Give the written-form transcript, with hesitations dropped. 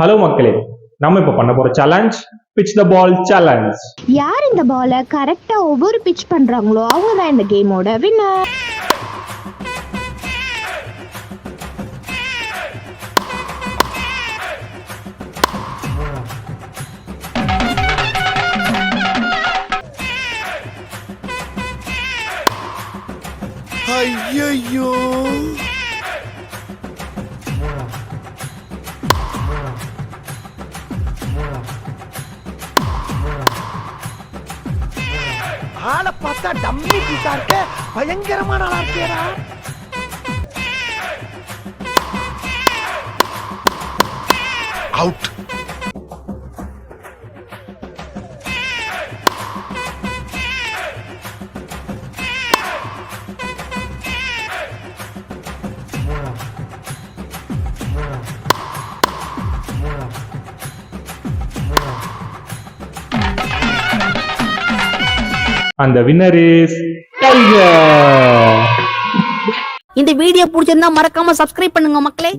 Hello மக்களே, நம்ம இப்ப பண்ண போற சேலஞ்ச் பிட்ச் த பால் சேலஞ்ச். யார் இந்த பாலை கரெக்டா ஒவ்வொரு பிட்ச் பண்றாங்களோ அவங்க தான் இந்த கேமோட வின்னர். ஐயோ ஆளை பார்த்தா டம்மி பீஸா இருக்க, பயங்கரமான ஆளா இருக்கேடா. அவுட். அந்த வின்னர் இஸ் டைகர். இந்த வீடியோ பிடிச்சிருந்தா மறக்காம சப்ஸ்கிரைப் பண்ணுங்க மக்களே.